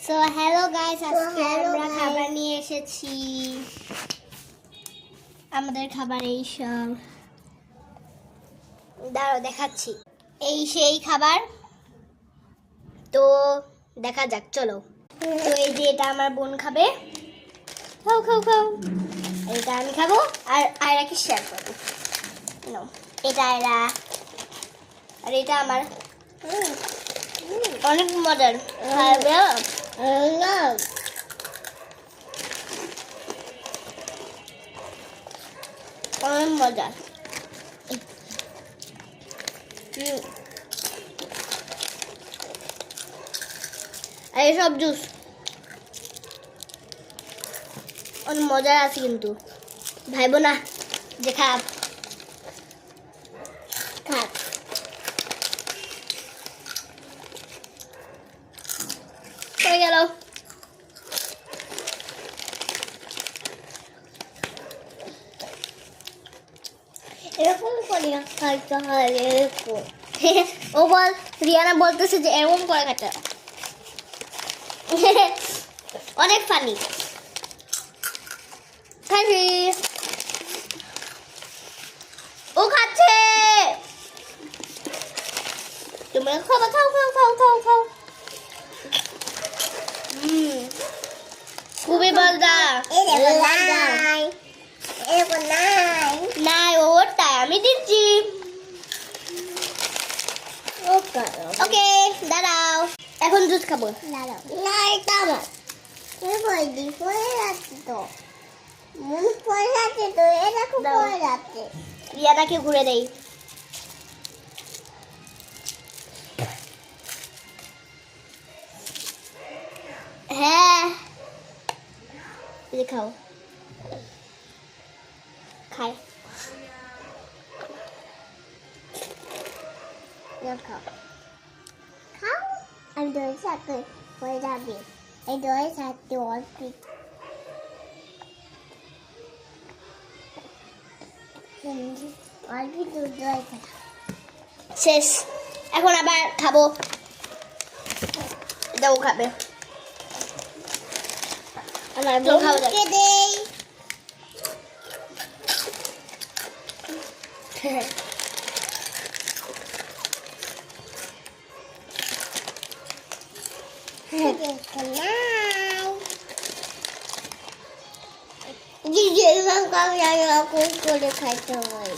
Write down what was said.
So hello guys, আজকে আমরা খাবার নিয়ে এসেছি। আমাদের খাবার এই সব, দাঁড়াও দেখাচ্ছি। এই সেই খাবার, তো দেখা যাক, চলো। তো এই যে এটা আমার বোন খাবে, খাও খাও খাও। এটা আমি খাবো, আর আয়রাকে শেয়ার করবো। নাও, এটা আয়রা, আর এটা আমার। অনেক মজার, খাবে অনেক মজার। আর এসব জুস অনেক মজার আছে, কিন্তু ভাইবো না যে খারাপ। খারাপ হয়ে গেল। এরকম করে খাইতে হয়, এরকম। ও বল, রিয়ানা বলতেছে যে এরকম করে খাইতে হয়। অনেক ফানি। ও খাচ্ছে, তোমরা খাও খাও খাও খাও খাও খাও। খুবই মজার। নাই, ওটাই আমি দিচ্ছি। ওকে, দাঁড়াও, এখন জুস খাবো। রিয়ানাকে ঘুরে দেই। হ্যাঁ, খাও, খাই, খাও খাও। আমি দইয়ের সাথে হয়ে যাবে, এই দইয়ের সাথে অল্প শেষ। এখন আবার খাবো, এটাও খাবে। আমার বোন খাবো দেই। করে খাইতে হয়।